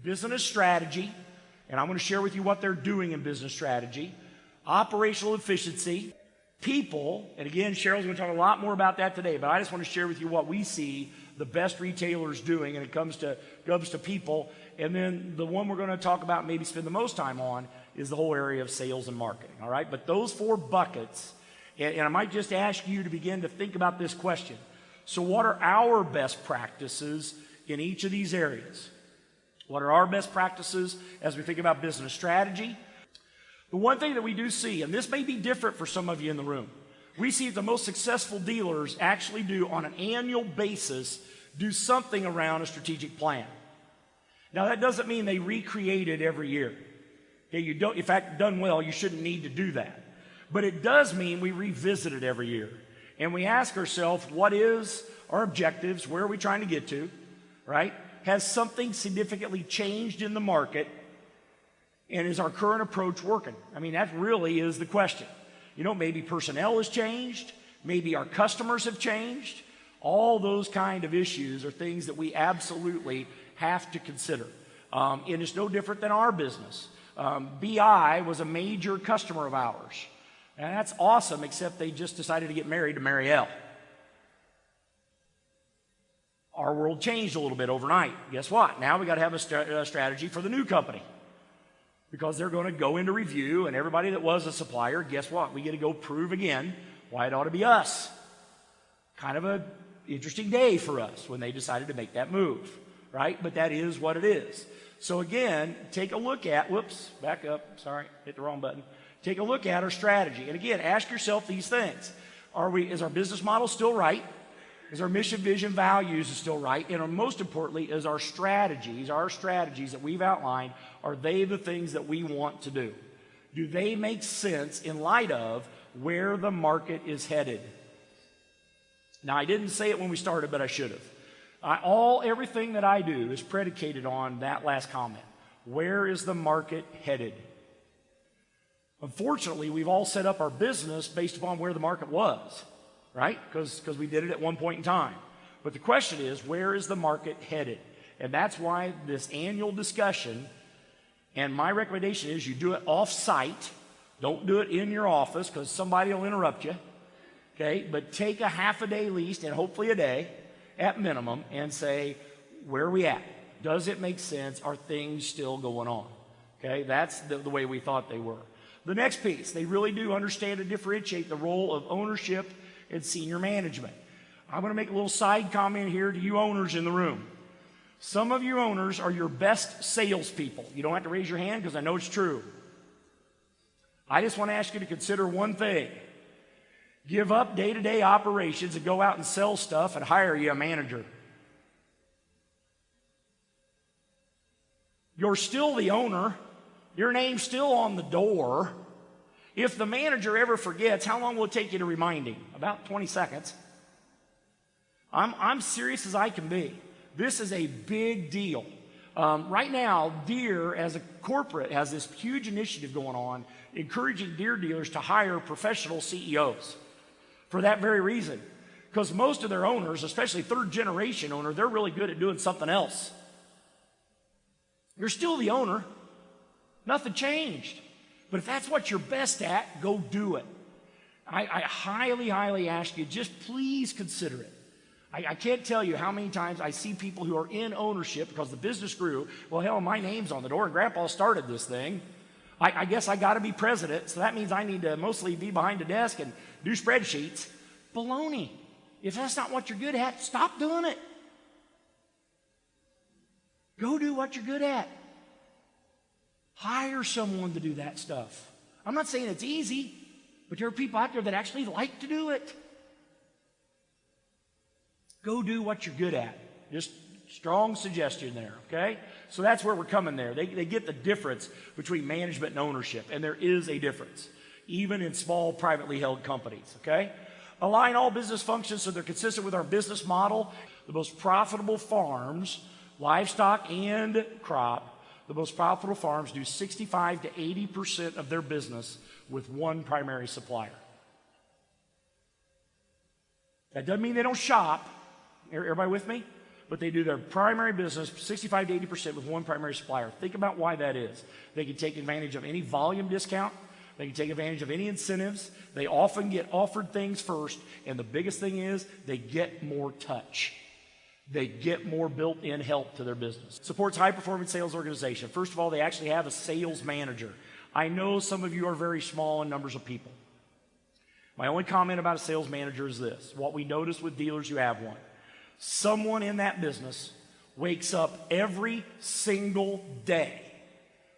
business strategy, and I'm going to share with you what they're doing in business strategy, operational efficiency, people, and again, Cheryl's going to talk a lot more about that today, but I just want to share with you what we see the best retailers doing, and it comes to people. And then the one we're going to talk about and maybe spend the most time on is the whole area of sales and marketing, all right? But those 4 buckets, and I might just ask you to begin to think about this question. So what are our best practices in each of these areas? What are our best practices as we think about business strategy? The one thing that we do see, and this may be different for some of you in the room, we see the most successful dealers actually do on an annual basis do something around a strategic plan. Now that doesn't mean they recreate it every year. Okay, you don't, in fact, done well, you shouldn't need to do that. But it does mean we revisit it every year. And we ask ourselves, what is our objectives? Where are we trying to get to? Right? Has something significantly changed in the market? And is our current approach working? I mean, that really is the question. You know, maybe personnel has changed. Maybe our customers have changed. All those kind of issues are things that we absolutely have to consider. And it's no different than our business. BI was a major customer of ours. And that's awesome, except they just decided to get married to Marielle. Our world changed a little bit overnight. Guess what? Now we got to have a strategy for the new company. Because they're going to go into review, and everybody that was a supplier, guess what? We get to go prove again why it ought to be us. Kind of an interesting day for us when they decided to make that move, right? But that is what it is. So again, take a look at, whoops, back up, sorry, hit the wrong button. Take a look at our strategy. And again, ask yourself these things. Is our business model still right? Is our mission, vision, values still right? And most importantly, is our strategies that we've outlined, are they the things that we want to do? Do they make sense in light of where the market is headed? Now, I didn't say it when we started, but I should have. Everything that I do is predicated on that last comment. Where is the market headed? Unfortunately, we've all set up our business based upon where the market was. Right? Because we did it at one point in time. But the question is, where is the market headed? And that's why this annual discussion, and my recommendation is you do it off-site. Don't do it in your office because somebody will interrupt you. Okay? But take a half a day at least, and hopefully a day at minimum, and say, where are we at? Does it make sense? Are things still going on? Okay? That's the way we thought they were. The next piece, they really do understand and differentiate the role of ownership and senior management. I'm going to make a little side comment here to you owners in the room. Some of you owners are your best salespeople. You don't have to raise your hand because I know it's true. I just want to ask you to consider one thing. Give up day-to-day operations and go out and sell stuff and hire you a manager. You're still the owner. Your name's still on the door. If the manager ever forgets, how long will it take you to remind him? About 20 seconds. I'm serious as I can be. This is a big deal. Right now, Deere as a corporate has this huge initiative going on encouraging Deere dealers to hire professional CEOs for that very reason. Because most of their owners, especially third generation owner, they're really good at doing something else. You're still the owner. Nothing changed. But if that's what you're best at, go do it. I highly, highly ask you, just please consider it. I can't tell you how many times I see people who are in ownership because the business grew. Well, hell, my name's on the door, and Grandpa started this thing. I guess I got to be president, so that means I need to mostly be behind a desk and do spreadsheets. Baloney. If that's not what you're good at, stop doing it. Go do what you're good at. Hire someone to do that stuff. I'm not saying it's easy, but there are people out there that actually like to do it. Go do what you're good at. Just strong suggestion there, okay? So that's where we're coming there. They get the difference between management and ownership, and there is a difference, even in small privately held companies, okay? Align all business functions so they're consistent with our business model. The most profitable farms, livestock and crop, the most profitable farms do 65 to 80% of their business with one primary supplier. That doesn't mean they don't shop. Everybody with me? but they do their primary business 65 to 80% with one primary supplier. Think about why that is. They can take advantage of any volume discount. They can take advantage of any incentives. They often get offered things first, and the biggest thing is they get more touch. They get more built-in help to their business. Supports high-performance sales organization. First of all, they actually have a sales manager. I know some of you are very small in numbers of people. My only comment about a sales manager is this. What we notice with dealers who have one. Someone in that business wakes up every single day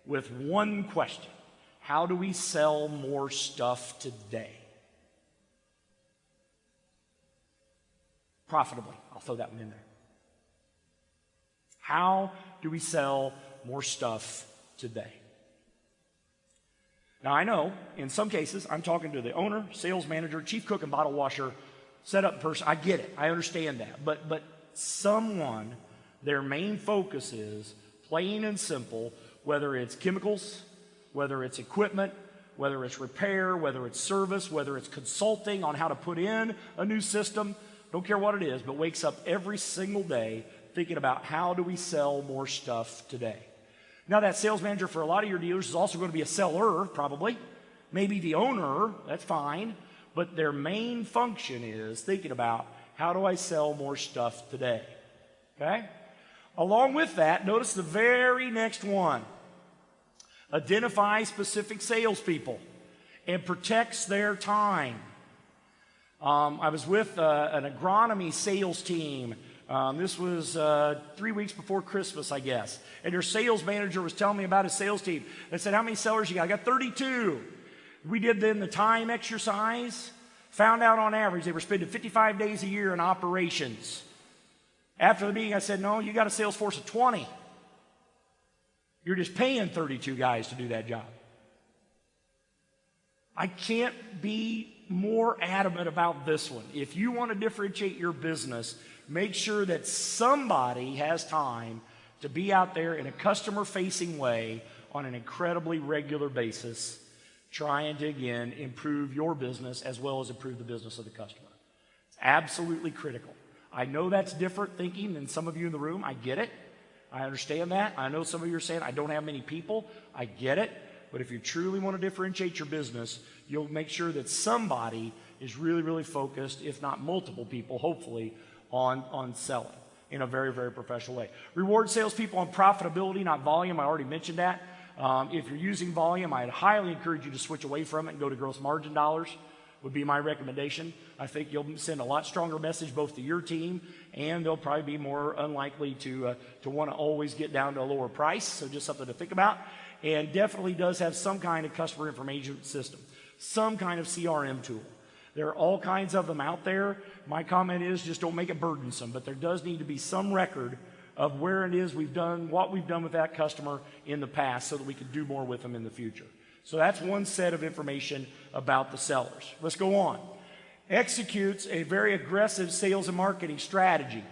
with one question. How do we sell more stuff today? Profitably. I'll throw that one in there. How do we sell more stuff today? Now, I know in some cases I'm talking to the owner, sales manager, chief cook, and bottle washer, setup person. I get it. I understand that. But someone, their main focus is plain and simple, whether it's chemicals, whether it's equipment, whether it's repair, whether it's service, whether it's consulting on how to put in a new system, don't care what it is, but wakes up every single day thinking about how do we sell more stuff today. Now, that sales manager for a lot of your dealers is also going to be a seller, probably. Maybe the owner, that's fine. But their main function is thinking about how do I sell more stuff today. Okay? Along with that, notice the very next one. Identify specific salespeople and protects their time. I was with an agronomy sales team. This was 3 weeks before Christmas, I guess. And their sales manager was telling me about his sales team. They said, how many sellers you got? I got 32. We did then the time exercise. Found out on average they were spending 55 days a year in operations. After the meeting, I said, no, you got a sales force of 20. You're just paying 32 guys to do that job. I can't be more adamant about this one. If you want to differentiate your business, make sure that somebody has time to be out there in a customer-facing way on an incredibly regular basis, trying to, again, improve your business as well as improve the business of the customer. It's absolutely critical. I know that's different thinking than some of you in the room. I get it. I understand that. I know some of you are saying, I don't have many people. I get it. But if you truly want to differentiate your business, you'll make sure that somebody is really, really focused, if not multiple people, hopefully, on selling in a very, very professional way. Reward salespeople on profitability, not volume. I already mentioned that. If you're using volume, I'd highly encourage you to switch away from it and go to gross margin dollars would be my recommendation. I think you'll send a lot stronger message both to your team, and they'll probably be more unlikely to want to always get down to a lower price. So just something to think about. And definitely does have some kind of customer information system, some kind of CRM tool. There are all kinds of them out there. My comment is just don't make it burdensome, but there does need to be some record of where it is we've done, what we've done with that customer in the past so that we can do more with them in the future. So that's one set of information about the sellers. Let's go on. Executes a very aggressive sales and marketing strategy.